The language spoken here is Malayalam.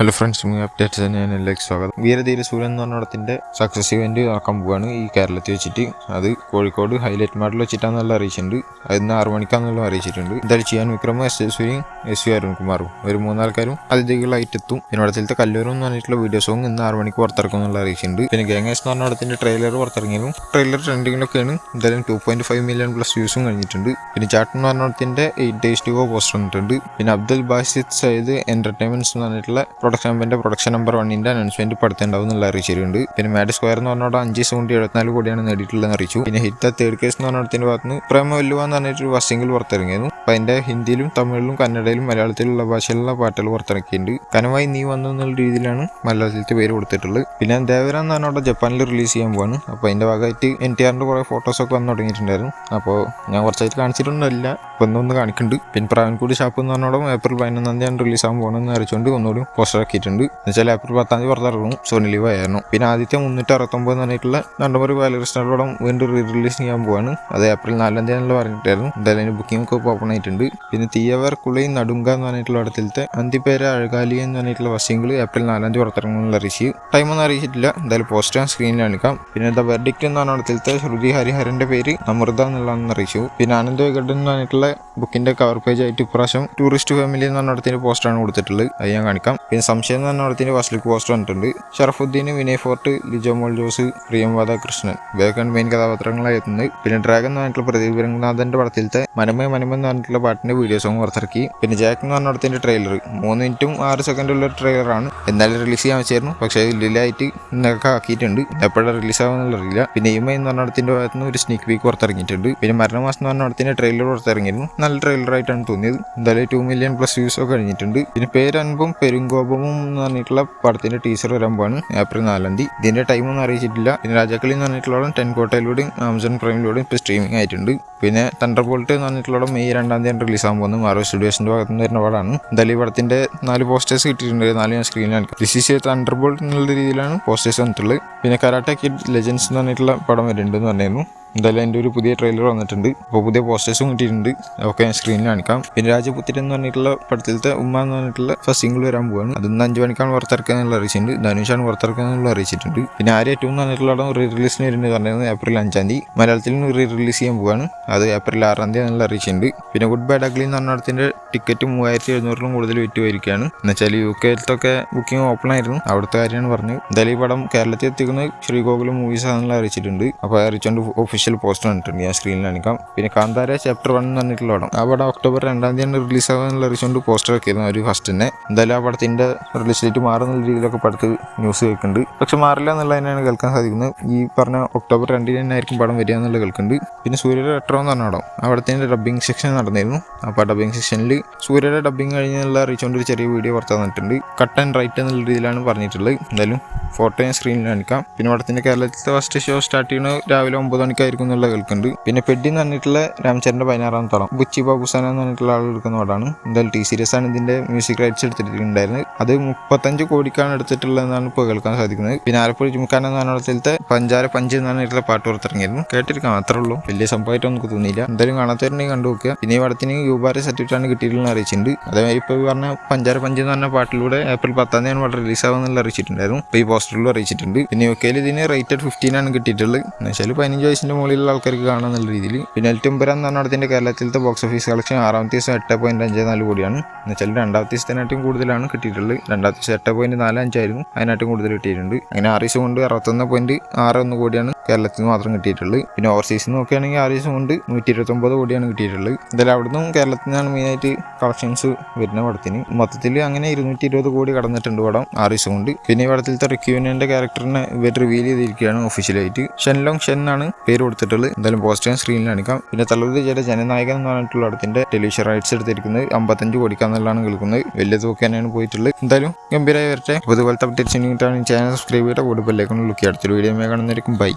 ഹലോ ഫ്രണ്ട്സ്, അപ്ഡേറ്റ്സ് ഞാനിലേക്ക് സ്വാഗതം. വീരധീര സൂര്യൻ എന്ന് പറഞ്ഞ പടത്തിൻ്റെ സക്സസ് ഇവൻറ്റ് നടക്കാൻ പോവുകയാണ് ഈ കേരളത്തിൽ വെച്ചിട്ട്. അത് കോഴിക്കോട് ഹൈലൈറ്റ് മാർട്ടിൽ വെച്ചിട്ടാണെന്നുള്ള അറിയിച്ചിട്ടുണ്ട്. അതിന് 6 മണിക്കാണെന്നുള്ള അറിയിച്ചിട്ടുണ്ട്. എന്തായാലും ചെയ്യാൻ വിക്രമും എസ് സൂര്യയും എസ് അരുൺകുമാറും ഒരു 3 ആൾക്കാരും അതിഥികളായിട്ട് എത്തും. പിന്നെ പടത്തിലത്തെ കല്ലൂരും എന്ന് പറഞ്ഞിട്ടുള്ള വീഡിയോ സോങ് ഇന്ന് 6 മണിക്ക് പുറത്തിറക്കും എന്നുള്ള അറിയിച്ചിട്ടുണ്ട്. പിന്നെ ഗാങ്ങേഴ്സ് എന്ന് പറഞ്ഞ പടത്തിൻ്റെ ട്രെയിലർ പുറത്തിറങ്ങിയതും ട്രെയിലർ ട്രെൻഡിങ്ങിലൊക്കെയാണ്. എന്തായാലും 2.5 മില്യൺ പ്ലസ് വ്യൂസും കഴിഞ്ഞിട്ടുണ്ട്. പിന്നെ ചാട്ടൻ എന്ന് പറഞ്ഞ പടത്തിൻ്റെ 8 days to go പോസ്റ്റർ വന്നിട്ടുണ്ട്. പിന്നെ അബ്ദുൽ ബാസിദ് സയ്യിദ് എന്റർടൈൻമെന്റ്സ് എന്ന് പറഞ്ഞിട്ടുള്ള പ്രൊഡക്ഷൻ നമ്പർ 1 അനൗൺസ്മെന്റ് പടുത്തുണ്ടാവും എന്നുള്ള അറിയിച്ചിട്ടുണ്ട്. പിന്നെ മാഡ് സ്ക്വയർ എന്ന് പറഞ്ഞാൽ 5 സൗണ്ട് 74 കോടിയാണ് നേടിയിട്ടുള്ളതെന്ന് അറിയിച്ചു. പിന്നെ ഹിറ്റ് തേർഡ് കേസ് എന്ന് പറഞ്ഞതിന്റെ ഭാഗത്ത് പ്രേമ വല്ലുവ എന്ന് പറഞ്ഞിട്ട് ഫസ്റ്റ് സിംഗിൾ പുറത്തിറങ്ങിയിരുന്നു. അപ്പൊ അതിന്റെ ഹിന്ദിയിലും തമിഴിലും കന്നഡയിലും മലയാളത്തിലുള്ള ഭാഷയിലുള്ള പാട്ടുകൾ പുറത്തിറക്കിയിട്ടുണ്ട്. കനവായി നീ വന്നു എന്നുള്ള രീതിയിലാണ് മലയാളത്തിലത്തെ പേര് കൊടുത്തിട്ടുള്ളത്. പിന്നെ ദേവര എന്ന് പറഞ്ഞാൽ ജപ്പാനിൽ റിലീസ് ചെയ്യാൻ പോവാണ്. അപ്പോൾ അതിന്റെ ഭാഗമായിട്ട് NTRന്റെ കുറെ ഫോട്ടോസൊക്കെ വന്നു തുടങ്ങിയിട്ടുണ്ടായിരുന്നു. അപ്പോൾ ഞാൻ കുറച്ചായിട്ട് കാണിച്ചിട്ടൊന്നുമില്ല, ഇപ്പൊ ഒന്ന് കാണിക്കുന്നുണ്ട്. പിന്നെ പ്രാവൻകൂടി ഷാപ്പ് എന്ന് പറഞ്ഞോടും April 11 റിലീസ് ആകാൻ പോകണമെന്ന് അറിയിച്ചുകൊണ്ട് ഒന്നുകൂടി പോസ്റ്റർ ആക്കിയിട്ടുണ്ട്. എന്നുവെച്ചാൽ April 10 പുറത്തിറങ്ങും. സോണി ലീവ് ആയിരുന്നു. പിന്നെ ആദ്യത്തെ 369 എന്ന് പറഞ്ഞിട്ടുള്ള നണ്ടമൊരു ബാലകൃഷ്ണ പടം വീണ്ടും റിലീസ് ചെയ്യാൻ പോവാണ്. അത് April 4 പറഞ്ഞിട്ടായിരുന്നു. എന്തായാലും അതിന് ബുക്കിംഗ് ഒക്കെ ഓപ്പൺ ആയിട്ടുണ്ട്. പിന്നെ തീയവർ കുളി നടുങ്ക എന്ന് പറഞ്ഞിട്ടുള്ള പടത്തിലത്തെ അന്തിപ്പേര അഴകാലി എന്ന് പറഞ്ഞിട്ടുള്ള സിംഗിൾ April 4 പുറത്തിറങ്ങുമെന്നുള്ള അറിയിച്ചു. ടൈമൊന്നും അറിയിച്ചിട്ടില്ല. എന്തായാലും പോസ്റ്റർ സ്ക്രീനിൽ കാണിക്കാം. പിന്നെ ദ വെർഡിക്റ്റ് എന്ന് പറഞ്ഞ പടത്തിലത്തെ ശ്രുതി ഹരിഹരന്റെ പേര് അമൃത എന്നുള്ളതെന്ന് അറിയിച്ചു. പിന്നെ ആനന്ദ് വികടൻ എന്ന് പറഞ്ഞിട്ടുള്ള ബുക്കിന്റെ കവർ പേജ് ആയിട്ട് ഇപ്രാവശ്യം ടൂറിസ്റ്റ് ഫാമിലി എന്ന് പറഞ്ഞ പടത്തിന്റെ പോസ്റ്ററാണ് കൊടുത്തിട്ടുള്ളത്. അത് ഞാൻ കാണിക്കാം. പിന്നെ സംശയം എന്ന് പറഞ്ഞ പടത്തിന്റെ ഫസ്റ്റ് ലുക്ക് പോസ്റ്റർ വന്നിട്ടുണ്ട്. ഷറഫുദ്ദീൻ, വിനയ് ഫോർട്ട്, ലിജോ മോൾ ജോസ്, പ്രിയം രാധാകൃഷ്ണൻ ഇവയൊക്കെയാണ് മെയിൻ കഥാപാത്രങ്ങളായി എത്തുന്നത്. പിന്നെ ഡ്രാഗൺ എന്ന് പറഞ്ഞിട്ടുള്ള പ്രദീപ് രംഗനാഥന്റെ പടത്തിലത്തെ മനമേ എന്ന് പറഞ്ഞിട്ടുള്ള പാട്ടിന്റെ വീഡിയോ സോങ് പുറത്തിറക്കി. പിന്നെ ജാക്ക് എന്ന് പറഞ്ഞ പടത്തിന്റെ ട്രെയിലർ 3 മിനിറ്റും 6 സെക്കൻഡുള്ള ഒരു ട്രെയിലറാണ്. എന്നാലും റിലീസ് ചെയ്യാൻ വെച്ചായിരുന്നു. പക്ഷേ ഡിലേ ആയിട്ട് ഇന്നൊക്കെ ആക്കിയിട്ടുണ്ട്. എപ്പോഴാണ് റിലീസ് ആവുമെന്നുള്ള അറിയില്ല. പിന്നെ ഇമ എന്ന് പറഞ്ഞ പടത്തിന്റെ ഭാഗത്ത് നിന്ന് ഒരു സ്നീക്ക് വീക്ക് പുറത്തിറങ്ങിയിട്ടുണ്ട്. പിന്നെ മരണമാസം എന്ന് പറഞ്ഞ പടത്തിന്റെ ട്രെയിലർ പുറത്തിറങ്ങിയിരുന്നു. നല്ല ട്രെയിലറായിട്ടാണ് തോന്നിയത്. എന്തായാലും 2 മില്യൺ പ്ലസ് വ്യൂസ് ഒക്കെ കഴിഞ്ഞിട്ടുണ്ട്. പിന്നെ പേരൻപും പെരുങ്കോപവും എന്ന് പറഞ്ഞിട്ടുള്ള പടത്തിന്റെ ടീസർ വരാൻ April 4. ഇതിന്റെ ടൈമൊന്നും അറിയിച്ചിട്ടില്ല. പിന്നെ രാജാക്കളി എന്ന് പറഞ്ഞിട്ടുള്ള 10 കോട്ടയിലൂടെയും Amazon പ്രൈമിലൂടെയും ഇപ്പോൾ സ്ട്രീമിംഗ് ആയിട്ടുണ്ട്. പിന്നെ തണ്ടർബോൾട്ട് എന്ന് പറഞ്ഞിട്ടുള്ള May 2 റിലീസ് ആകാൻ പോകുന്നത് മാർവൽ സ്റ്റുഡിയോസിന്റെ ഭാഗത്ത് നിന്ന് വരുന്ന പടമാണ്. എന്തായാലും ഈ പടത്തിന്റെ 4 പോസ്റ്റേഴ്സ് കിട്ടിയിട്ടുണ്ട്. 4 ഞാൻ സ്ക്രീനിൽ കാണിക്കാം. ദിസ് ഈസ് തണ്ടർബോൾട്ട് എന്നുള്ള രീതിയിലാണ് പോസ്റ്റേഴ്സ് വന്നിട്ടുള്ളത്. പിന്നെ കരാട്ടെ കിഡ് ലെജൻഡ്സ് എന്ന് പറഞ്ഞിട്ടുള്ള പടം വരുന്നുണ്ടെന്ന് പറഞ്ഞിരുന്നു. എന്തായാലും എൻ്റെ ഒരു പുതിയ ട്രെയിലർ വന്നിട്ടുണ്ട്. അപ്പോൾ പുതിയ പോസ്റ്റേഴ്സും കിട്ടിയിട്ടുണ്ട്. ഒക്കെ ഞാൻ സ്ക്രീനിൽ കാണിക്കാം. പിന്നെ രാജപുത്തിരൻ എന്ന് പറഞ്ഞിട്ടുള്ള പടത്തിലത്തെ ഉമ്മ എന്ന് പറഞ്ഞിട്ടുള്ള ഫസ്റ്റ് സിംഗിൾ വരാൻ പോവാണ്. അത് 5 മണിക്കാണ് പുറത്തിറക്കുക അറിയിച്ചിട്ടുണ്ട്. ധനുഷാണ് പുറത്തിറക്കുക അറിയിച്ചിട്ടുണ്ട്. പിന്നെ ആര്യ 2 എന്ന് പറഞ്ഞിട്ടുള്ള പടം റിലീസിന് വരുന്നത് പറഞ്ഞത് April 5. മലയാളത്തിലും റിലീസ് ചെയ്യാൻ പോവാണ്. അത് April 6 അറിയിച്ചിട്ടുണ്ട്. പിന്നെ ഗുഡ് ബൈ ഡഗ്ലി എന്ന് പറഞ്ഞ പടത്തിന്റെ ടിക്കറ്റ് 3700 കൂടുതൽ വിറ്റ് പോയിരിക്കുകയാണ്. എന്നുവെച്ചാൽ UK ബുക്കിംഗ് ഓപ്പൺ ആയിരുന്നു. അവിടുത്തെ കാര്യമാണ് പറഞ്ഞത്. എന്തായാലും ഈ പടം കേരളത്തിൽ എത്തിക്കുന്നത് ശ്രീഗോകുലം മൂവീസ് ആണെന്നുള്ള അറിയിച്ചിട്ടുണ്ട്. അപ്പോൾ അറിയിച്ചുകൊണ്ട് ഒഫീഷ്യൽ പോസ്റ്റർ കണ്ടിട്ടുണ്ട്. ഞാൻ സ്ക്രീനിൽ കാണിക്കാം. പിന്നെ കാന്താര ചാപ്റ്റർ 1 എന്ന് പറഞ്ഞിട്ടുള്ള പടം ആ പടം October 2 റിലീസ് ആകാനുള്ള അറിയിച്ചുകൊണ്ട് പോസ്റ്റർ വെക്കിയിരുന്നു ഒരു ഫസ്റ്റ് തന്നെ. എന്തായാലും ആ പടത്തിന്റെ റിലീസ് ഡേറ്റ് മാറുന്ന രീതിയിലൊക്കെ പടത്ത് ന്യൂസ് കേൾക്കുന്നുണ്ട്. പക്ഷെ മാറില്ല എന്നുള്ളതിനാണ് കേൾക്കാൻ സാധിക്കുന്നത്. ഈ പറഞ്ഞ October 2 ആയിരിക്കും പടം വരിക എന്നുള്ളത് കേൾക്കുന്നുണ്ട്. പിന്നെ സൂര്യയുടെ റെട്രോ എന്ന് പറഞ്ഞ പടം ആ പടത്തിന്റെ ഡബ്ബിംഗ് സെക്ഷൻ നടന്നിരുന്നു. അപ്പോൾ ഡബ്ബിംഗ് സെക്ഷനിൽ സൂര്യയുടെ ഡബ്ബിംഗ് കഴിഞ്ഞുള്ള അറിയിച്ചുകൊണ്ട് ഒരു ചെറിയ വീഡിയോ പുറത്തു വന്നിട്ടുണ്ട്. കട്ട് ആൻഡ് റൈറ്റ് എന്നുള്ള രീതിയിലാണ് പറഞ്ഞിട്ടുള്ളത്. എന്തായാലും ഫോട്ടോ ഞാൻ സ്ക്രീനിൽ കാണിക്കാം. പിന്നെ പടത്തിന്റെ കേരളത്തിലെ ഫസ്റ്റ് ഷോ സ്റ്റാർട്ട് ചെയ്യുന്നത് രാവിലെ 9 മണിക്കായിരിക്കും എന്നുള്ള കേൾക്കുന്നുണ്ട്. പിന്നെ പെഡി എന്ന് പറഞ്ഞിട്ടുള്ള രാംചരന്റെ 16ാമത്തെ പടം ബുച്ചി ബാബുസാന എന്ന് പറഞ്ഞിട്ടുള്ള ആൾ എടുക്കുന്ന പടമാണ്. എന്തായാലും T സീരീസ് ആണ് ഇതിന്റെ മ്യൂസിക് റൈറ്റ്സ് എടുത്തിട്ടുണ്ടായിരുന്നത്. അത് 35 കോടിക്കാണ് എടുത്തിട്ടുള്ളതെന്നാണ് ഇപ്പോൾ കേൾക്കാൻ സാധിക്കുന്നത്. പിന്നെ ആലപ്പുഴ ജുംഖാന എന്ന് പറഞ്ഞിടത്തിലത്തെ പഞ്ചാര പഞ്ച് എന്ന് പറഞ്ഞിട്ടുള്ള പാട്ട് പുറത്തിറങ്ങിയിരുന്നു. കേട്ടിരിക്കാം, അത്രേ ഉള്ളൂ. വലിയ സംഭവമായിട്ട് നമുക്ക് തോന്നിയില്ല. എന്തായാലും കാണാത്തവരുണ്ടെങ്കിൽ കണ്ടു നോക്കുക. പിന്നെ ഈ പടത്തിന് യുബാരെ സർട്ടിഫിക്കറ്റാണ് കിട്ടിയിട്ടുള്ള അറിയിച്ചിട്ടുണ്ട്. അതേമാതിരി ഇപ്പോൾ പറഞ്ഞ പഞ്ചാര പഞ്ച് എന്ന് പറഞ്ഞ പാട്ടിലൂടെ April 10 പടം റിലീസ് ആവുമെന്നുള്ള അറിയിച്ചിട്ടുണ്ടായിരുന്നു. ഇപ്പോൾ ഈ പോസ്റ്ററിലും അറിയിച്ചിട്ടുണ്ട്. പിന്നെ UK ഇതിന് റേറ്റഡ് 15 ആണ് കിട്ടിയിട്ടുള്ളത്. എന്നുവെച്ചാൽ 15 വയസ്സിന്റെ മുകളിലുള്ള ആൾക്കാർക്ക് കാണാന്നുള്ള രീതിയിൽ. പിന്നെ എൽറ്റുംപുരം എന്ന് പറഞ്ഞ പടത്തിന്റെ കേരളത്തിലത്തെ ബോക്സ് ഓഫീസ് കളക്ഷൻ 6ാമത്തെ ദിവസം 8.54 കോടിയാണ്. എന്നുവെച്ചാൽ 2ാമത്തെ ദിവസത്തിനായിട്ടും കൂടുതലാണ് കിട്ടിയിട്ടുള്ളത്. 2ാമത്തെ ദിവസം 8.45 ആയിരുന്നു. അതിനായിട്ടും കൂടുതൽ കിട്ടിയിട്ടുണ്ട്. അങ്ങനെ 6 ദിവസം കൊണ്ട് 61.61 കോടിയാണ് കേരളത്തിൽ നിന്ന് മാത്രം കിട്ടിയിട്ടുള്ളത്. പിന്നെ ഓവർസീസ് നോക്കുകയാണെങ്കിൽ 6 ദിവസം കൊണ്ട് 129 കോടിയാണ് കിട്ടിയിട്ടുള്ളത്. എന്തായാലും അവിടുന്ന് കേരളത്തിൽ നിന്നാണ് മെയിനായിട്ട് കളക്ഷൻസ് വരുന്ന പടത്തിന്. മൊത്തത്തിൽ അങ്ങനെ 220 കോടി കടന്നിട്ടുണ്ട് പടം 6 ദിവസം കൊണ്ട്. പിന്നെ ഈ പടത്തിലത്തെ റിക്യൂവിന്റെ ക്യാരക്ടറിനെ ഇവർ റിവീൽ ചെയ്തിരിക്കുകയാണ് ഒഫീഷ്യലായിട്ട്. ഷെൻലോങ് ഷെൻ ആണ് പേര് കൊടുത്തിട്ടുള്ളത്. എന്തായാലും പോസ്റ്റർ സ്ക്രീനിൽ കാണിക്കാം. പിന്നെ തലവതി ജയുടെ ജനനായകൻ എന്ന് പറഞ്ഞിട്ടുള്ള പടത്തിന്റെ ടെലിവിഷൻ റൈറ്റ്സ് എടുത്തിരിക്കുന്നത് 55 കോടിക്കാന്നുള്ളതാണ് കേൾക്കുന്നത്. വലിയ തൂക്ക് തന്നെയാണ് പോയിട്ടുള്ളത്. എന്തായാലും ഗംഭീരമായി വരട്ടെ. അതുപോലത്തെ അപ്ഡേറ്റ്സ് ചാനൽ സബ്സ്ക്രൈബ് ചെയ്തിട്ട് കൂടുതൽ ബെല്ലൈക്കൺ ലുക്ക് അടുത്തൊരു വീഡിയോ കാണുന്നതായിരിക്കും. ബൈ.